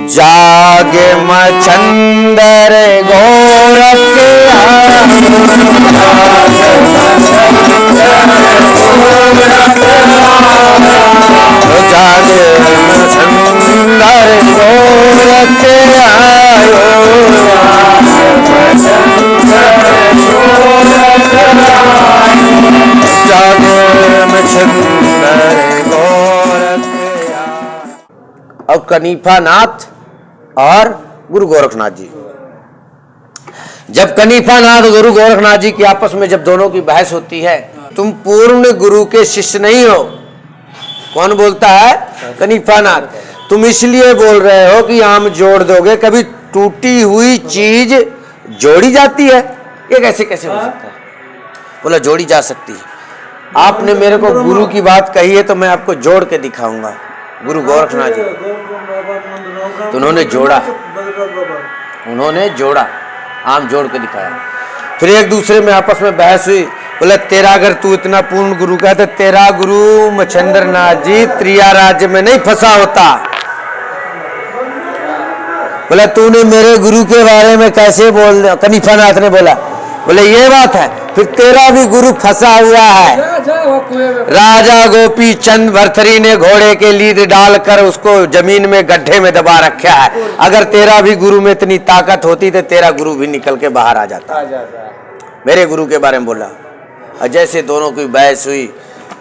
जागे मच्छंदर गोरख जागे मच्छंदर गोरख आयो जागे मच्छंदर गोरख। अब कनीफा नाथ और गुरु गोरखनाथ जी, जब कनीफा नाथ गुरु गोरखनाथ जी की आपस में जब दोनों की बहस होती है, तुम पूर्ण गुरु के शिष्य नहीं हो। कौन बोलता है? कनीफा नाथ। तुम इसलिए बोल रहे हो कि आम जोड़ दोगे, कभी टूटी हुई चीज जोड़ी जाती है? ये कैसे कैसे हो सकता है? बोला जोड़ी जा सकती है। आपने मेरे को गुरु की बात कही है तो मैं आपको जोड़ के दिखाऊंगा। गुरु गोरखनाथ जी तो उन्होंने जोड़ा, आम जोड़ के दिखाया। फिर एक दूसरे में आपस में बहस हुई। बोले तेरा अगर तू इतना पूर्ण गुरु का तो तेरा गुरु मच्छंद्र नाथ जी त्रिया राज्य में नहीं फंसा होता। बोले तूने मेरे गुरु के बारे में कैसे बोल दिया? कनीफा नाथ ने बोला, बोले ये बात है, फिर तेरा भी गुरु फंसा हुआ है। राजा गोपी चंद भरथरी ने घोड़े के लीद डालकर उसको जमीन में गड्ढे में दबा रखा है। अगर तेरा भी गुरु में इतनी ताकत होती तो तेरा गुरु भी निकल के बाहर आ जाता। मेरे गुरु के बारे में बोला। और जैसे दोनों की बहस हुई,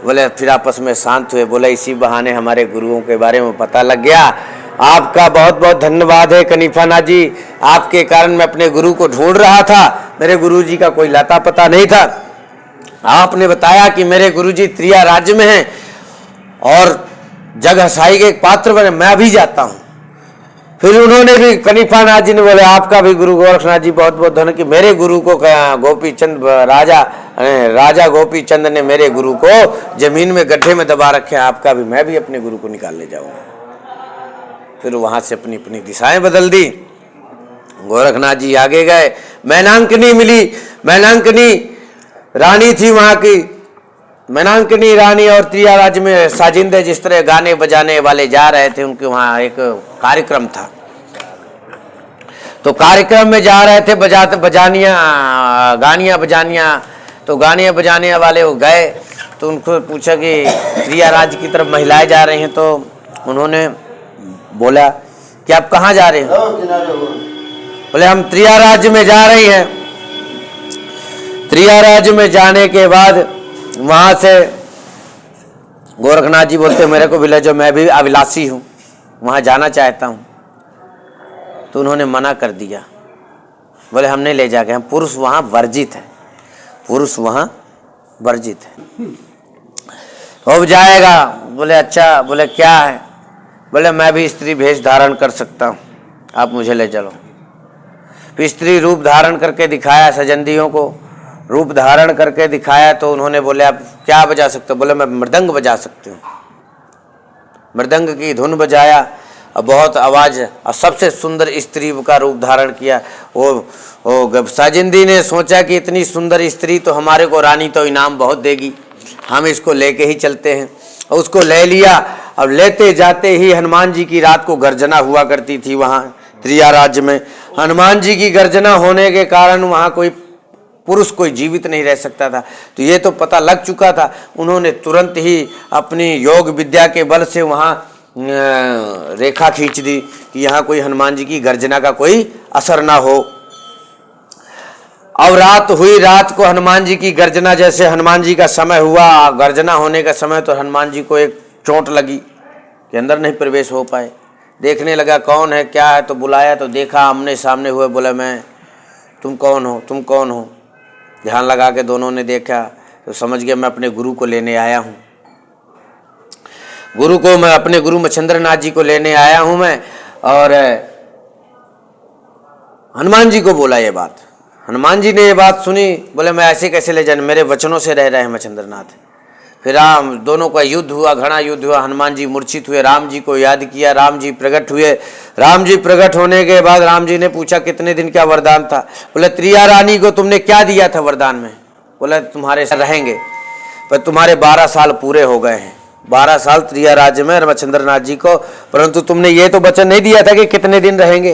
बोले फिर आपस में शांत हुए। बोले इसी बहाने हमारे गुरुओं के बारे में पता लग गया। आपका बहुत बहुत धन्यवाद है कनीफा नाथ जी, आपके कारण मैं अपने गुरु को ढूंढ रहा था। मेरे गुरु जी का कोई लाता पता नहीं था। आपने बताया कि मेरे गुरु जी त्रिया राज्य में हैं और जग हसाई के एक पात्र बने, मैं अभी जाता हूं। फिर उन्होंने भी कनीफा नाथ जी ने बोले आपका भी गुरु गोरखनाथ जी बहुत बहुत धन्य कि मेरे गुरु को गोपी चंद राजा गोपी चंद ने मेरे गुरु को जमीन में गड्ढे में दबा रखे। आपका भी, मैं भी अपने गुरु को निकाल ले जाऊंगा। फिर वहां से अपनी अपनी दिशाएं बदल दी। गोरखनाथ जी आगे गए, मैनांकनी मिली। मैनांकनी रानी थी वहां की। मैनांकनी रानी और त्रिया राज्य में साजिंदे जिस तरह गाने बजाने वाले जा रहे थे, उनके वहां एक कार्यक्रम था। तो कार्यक्रम में जा रहे थे बजाते गानियां बजानियां। तो गाने बजाने वाले वो गए तो उनको पूछा कि त्रिया राज्य की तरफ महिलाएं जा रही हैं। तो उन्होंने बोला कि आप कहाँ जा रहे हो? बोले हम त्रिया राज्य में जा रही हैं। त्रिया राज्य में जाने के बाद वहां से गोरखनाथ जी बोलते मेरे को भी ले जाओ, मैं भी अभिलाषी हूं, वहां जाना चाहता हूं। तो उन्होंने मना कर दिया। बोले हम नहीं ले जाएंगे, हम पुरुष वहां वर्जित है, पुरुष वहां वर्जित है। हो जाएगा। बोले अच्छा। बोले क्या है? बोले मैं भी स्त्री भेष धारण कर सकता हूं, आप मुझे ले चलो। फिर स्त्री रूप धारण करके दिखाया, सजंदियों को रूप धारण करके दिखाया। तो उन्होंने बोले आप क्या बजा सकते हो? बोले मैं मृदंग बजा सकती हूँ। मृदंग की धुन बजाया और बहुत आवाज और सबसे सुंदर स्त्री का रूप धारण किया। वो साजिंदी ने सोचा कि इतनी सुंदर स्त्री तो हमारे को रानी तो इनाम बहुत देगी, हम इसको लेके ही चलते हैं। और उसको ले लिया। अब लेते जाते ही हनुमान जी की रात को गर्जना हुआ करती थी वहाँ त्रिया राज्य में। हनुमान जी की गर्जना होने के कारण वहाँ कोई पुरुष कोई जीवित नहीं रह सकता था। तो ये तो पता लग चुका था। उन्होंने तुरंत ही अपनी योग विद्या के बल से वहाँ रेखा खींच दी कि यहाँ कोई हनुमान जी की गर्जना का कोई असर ना हो। अब रात हुई। रात को हनुमान जी की गर्जना, जैसे हनुमान जी का समय हुआ, गर्जना होने का समय, तो हनुमान जी को एक चोट लगी कि अंदर नहीं प्रवेश हो पाए। देखने लगा कौन है क्या है। तो बुलाया तो देखा आमने सामने हुए। बोला मैं, तुम कौन हो, तुम कौन हो? ध्यान लगा के दोनों ने देखा तो समझ गया मैं अपने गुरु को लेने आया हूँ। गुरु को मैं अपने गुरु मच्छंद्र नाथ जी को लेने आया हूँ मैं। और हनुमान जी को बोला ये बात। हनुमान जी ने ये बात सुनी। बोले मैं ऐसे कैसे ले जाने, मेरे वचनों से रह रहे हैं मच्छंद्र नाथ। फिर राम दोनों का युद्ध हुआ, घना युद्ध हुआ। हनुमान जी मूर्छित हुए, राम जी को याद किया, राम जी प्रकट हुए। राम जी प्रकट होने के बाद राम जी ने पूछा कितने दिन क्या वरदान था? बोले त्रिया रानी को तुमने क्या दिया था वरदान में? बोला तुम्हारे साथ रहेंगे, पर तुम्हारे 12 साल पूरे हो गए हैं। 12 साल त्रिया राज्य में मच्छिंद्र नाथ जी को, परंतु तुमने ये तो वचन नहीं दिया था कि कितने दिन रहेंगे।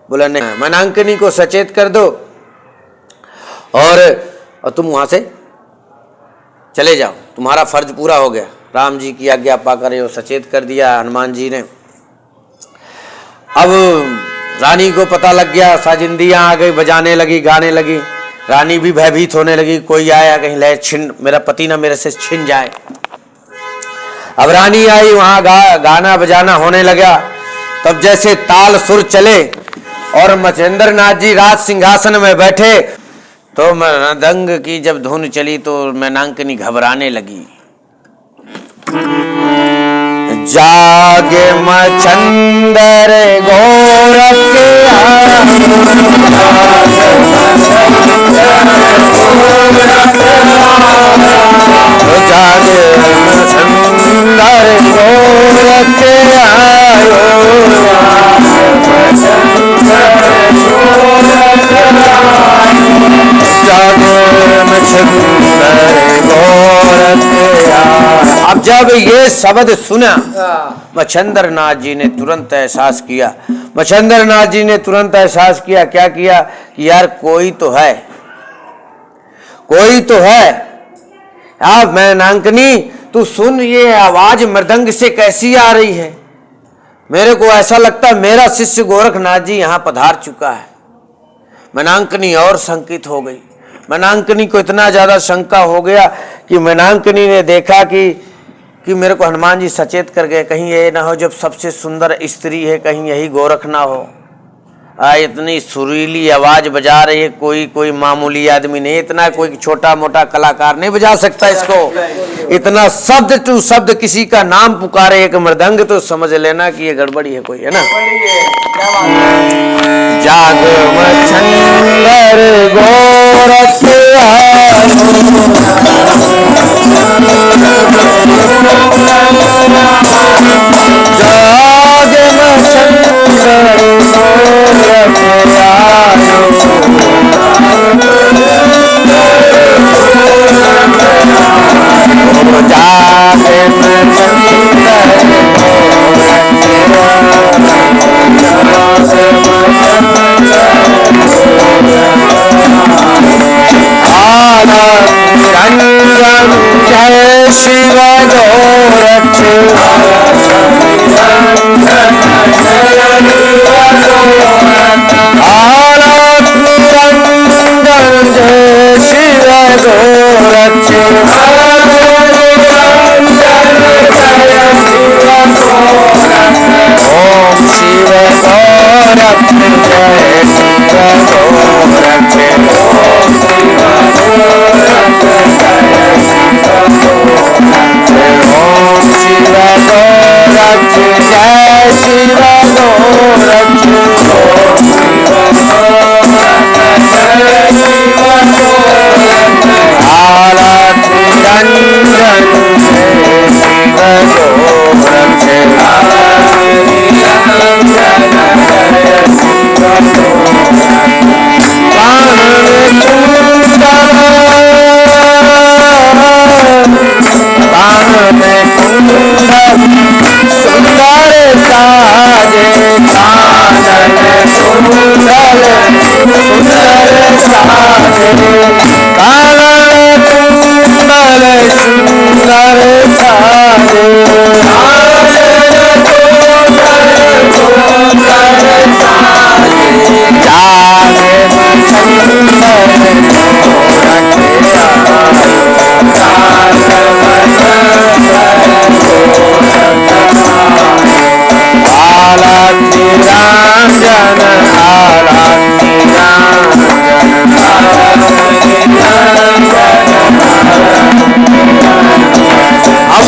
बोला नहीं, मैनांकनी को सचेत कर दो और तुम वहां से चले जाओ, तुम्हारा फर्ज पूरा हो गया। राम जी की आज्ञा पाकर वो सचेत कर दिया हनुमान जी ने। अब रानी को पता लग गया, साजिंदियां आ गई, बजाने लगी, गाने लगी। रानी भी भयभीत होने लगी, कोई आया कहीं ले छिन, मेरा पति ना मेरे से छिन जाए। अब रानी आई, वहां गाना बजाना होने लगा। तब जैसे ताल सुर चले और मच्छिंद्र नाथ जी राज सिंहासन में बैठे, तो मृदंग की जब धुन चली तो मैनांकनी घबराने लगी। जागे मच्छिंद्र गोरख जागे मच्छिंद्र गोरख आयो, अब जब ये शब्द सुना मच्छिंद्र नाथ जी ने तुरंत एहसास किया। मच्छिंद्र नाथ जी ने तुरंत एहसास किया, क्या किया कि यार कोई तो है, कोई तो है। अब मैनांकनी तू सुन, ये आवाज मृदंग से कैसी आ रही है? मेरे को ऐसा लगता है मेरा शिष्य गोरखनाथ जी यहां पधार चुका है। मैनांकनी और शंकित हो गई। मैनांकनी को इतना ज्यादा शंका हो गया कि मैनांकनी ने देखा कि मेरे को हनुमान जी सचेत कर गए, कहीं ये ना हो जब सबसे सुंदर स्त्री है कहीं यही गोरख ना हो। इतनी सुरीली आवाज बजा रही है, कोई मामूली आदमी नहीं, इतना कोई छोटा मोटा कलाकार नहीं बजा सकता इसको। इतना शब्द टू शब्द किसी का नाम पुकारे एक मृदंग, तो समझ लेना कि ये गड़बड़ी है कोई, है ना। जाग मच्छिंद्र गोरख जाग मच्छिंद्र जय शिव गोरख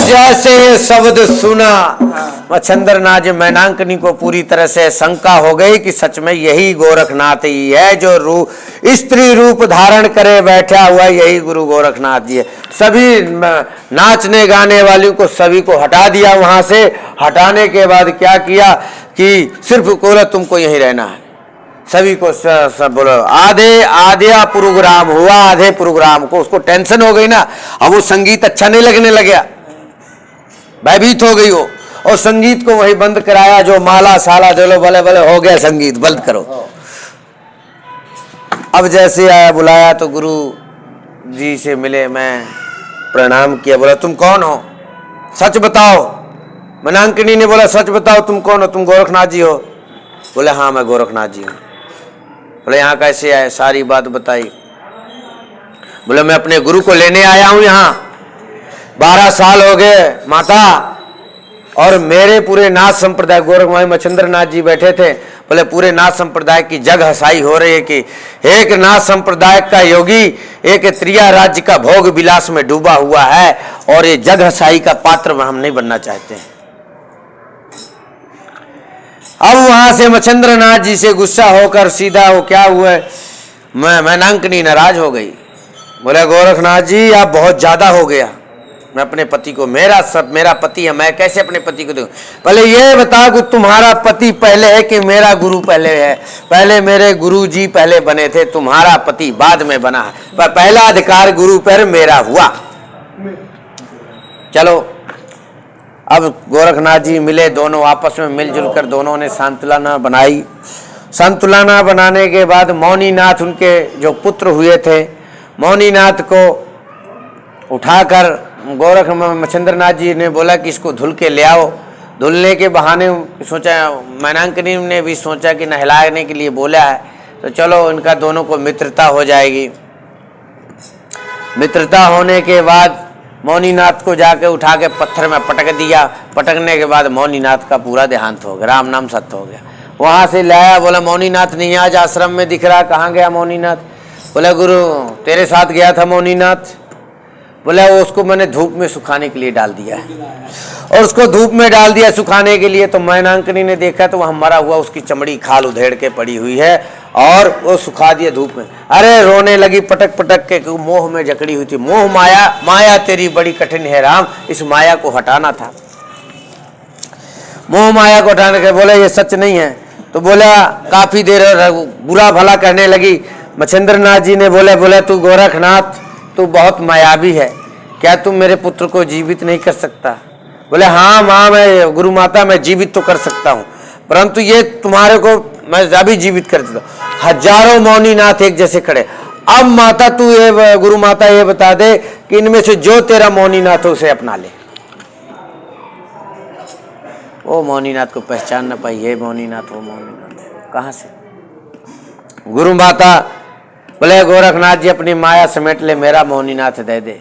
जैसे ये शब्द सुना मच्छिंद्र नाथ मैनांकनी को पूरी तरह से शंका हो गई कि सच में यही गोरखनाथ ही है जो स्त्री रूप धारण करे बैठा हुआ, यही गुरु गोरखनाथ जी है। सभी नाचने गाने वालों को सभी को हटा दिया वहां से। हटाने के बाद क्या किया कि सिर्फ बोला तुमको यहीं रहना है। सभी को सब बोलो आधे प्रोग्राम हुआ, आधे प्रोग्राम को उसको टेंशन हो गई ना, अब वो संगीत अच्छा नहीं लगने लगा। भयभीत हो गई हो, और संगीत को वही बंद कराया, जो माला साला चलो भले भले हो गया संगीत बंद करो। अब जैसे आया बुलाया तो गुरु जी से मिले, मैं प्रणाम किया, बोला तुम कौन हो, सच बताओ। मनांकिनी ने बोला सच बताओ तुम कौन हो, तुम गोरखनाथ जी हो। बोले हाँ मैं गोरखनाथ जी हूँ। बोले यहाँ कैसे आए, सारी बात बताई। बोले मैं अपने गुरु को लेने आया हूँ यहाँ, 12 साल हो गए माता, और मेरे पूरे नाथ संप्रदाय, गोरखमाई मच्छिंद्र नाथ जी बैठे थे, बोले पूरे नाथ संप्रदाय की जग हसाई हो रही है कि एक नाथ संप्रदाय का योगी एक त्रिया राज्य का भोग विलास में डूबा हुआ है, और ये जग हसाई का पात्र हम नहीं बनना चाहते हैं। अब वहां से मच्छिंद्र नाथ जी से गुस्सा होकर सीधा वो क्या हुआ, मैनांकिनी नाराज हो गई। बोले गोरखनाथ जी आप बहुत ज्यादा हो गया, मैं अपने पति को, मेरा पति है, मैं कैसे अपने पति को दूं। पहले ये बताओ कि तुम्हारा पति पहले है कि मेरा गुरु पहले है। पहले मेरे गुरु जी पहले बने थे, तुम्हारा पति बाद में बना है, पर पहला अधिकार गुरु पर मेरा हुआ। चलो अब गोरखनाथ जी मिले, दोनों आपस में मिलजुल कर दोनों ने सांत्वना बनाई। सांत्वना बनाने के बाद मौनीनाथ उनके जो पुत्र हुए थे, मौनीनाथ को उठाकर गोरख मच्छिंद्र नाथ जी ने बोला कि इसको धुल के ले आओ। धुलने के बहाने सोचा, मैनांकिनी ने भी सोचा कि नहलाने के लिए बोला है तो चलो इनका दोनों को मित्रता हो जाएगी। मित्रता होने के बाद मौनीनाथ को जाके उठा के पत्थर में पटक दिया। पटकने के बाद मौनीनाथ का पूरा देहांत हो गया, राम नाम सत्य हो गया। वहाँ से लाया, बोला मौनीनाथ नहीं आज आश्रम में दिख रहा, कहाँ गया मौनीनाथ। बोला गुरु तेरे साथ गया था मौनीनाथ। बोला वो उसको मैंने धूप में सुखाने के लिए डाल दिया है, और उसको धूप में डाल दिया सुखाने के लिए। तो मैनांकिनी ने देखा तो वहाँ मरा हुआ उसकी चमड़ी खाल उधेड़ के पड़ी हुई है, और वो सुखा दिया धूप में। अरे रोने लगी पटक पटक के, मोह में जकड़ी हुई थी। मोह माया, माया तेरी बड़ी कठिन है राम, इस माया को हटाना था। मोह माया को हटाने के बोले ये सच नहीं है। तो बोला काफी देर बुरा भला कहने लगी। मच्छिंद्र नाथ जी ने बोला तू गोरखनाथ तू बहुत मायावी है, क्या तुम मेरे पुत्र को जीवित नहीं कर सकता। बोले हाँ माँ मैं गुरु माता मैं जीवित तो कर सकता हूँ, परंतु ये तुम्हारे को मैं अभी जीवित कर देता हूँ। हजारों मौनीनाथ एक जैसे खड़े। अब माता तू ये गुरु माता ये बता दे कि इनमें से जो तेरा मौनीनाथ हो उसे अपना ले। वो मौनीनाथ को पहचान न पाई, ये मौनीनाथ वो मौनीनाथ कहाँ से। गुरु माता बोले गोरखनाथ जी अपनी माया समेट ले, मेरा मौनीनाथ दे दे।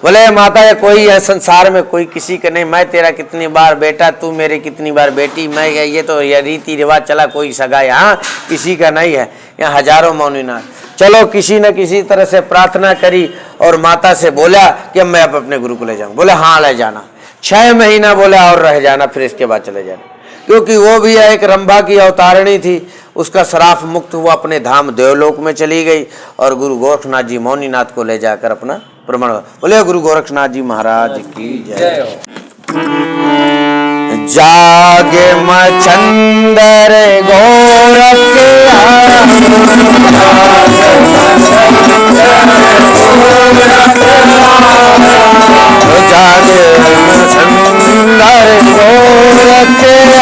बोले माता ये कोई है संसार में कोई किसी का नहीं, मैं तेरा कितनी बार बेटा, तू मेरे कितनी बार बेटी, मैं ये तो ये रीति रिवाज चला, कोई सगा यहाँ किसी का नहीं है, यहाँ हजारों मौनीनाथ। चलो किसी न किसी तरह से प्रार्थना करी और माता से बोला कि मैं अब अपने गुरु को ले जाऊँ। बोले हाँ ले जाना, 6 महीना बोला और रह जाना, फिर इसके बाद चले जाना, क्योंकि वो भी एक रंभा की अवतारिणी थी। उसका श्राप मुक्त हुआ अपने धाम देवलोक में चली गई, और गुरु गोरखनाथ जी मौनीनाथ को ले जाकर अपना प्रमाण। बोले गुरु गोरखनाथ जी महाराज की जय। जागे मच्छिंदर गोरख जागे मच्छिंदर गोरख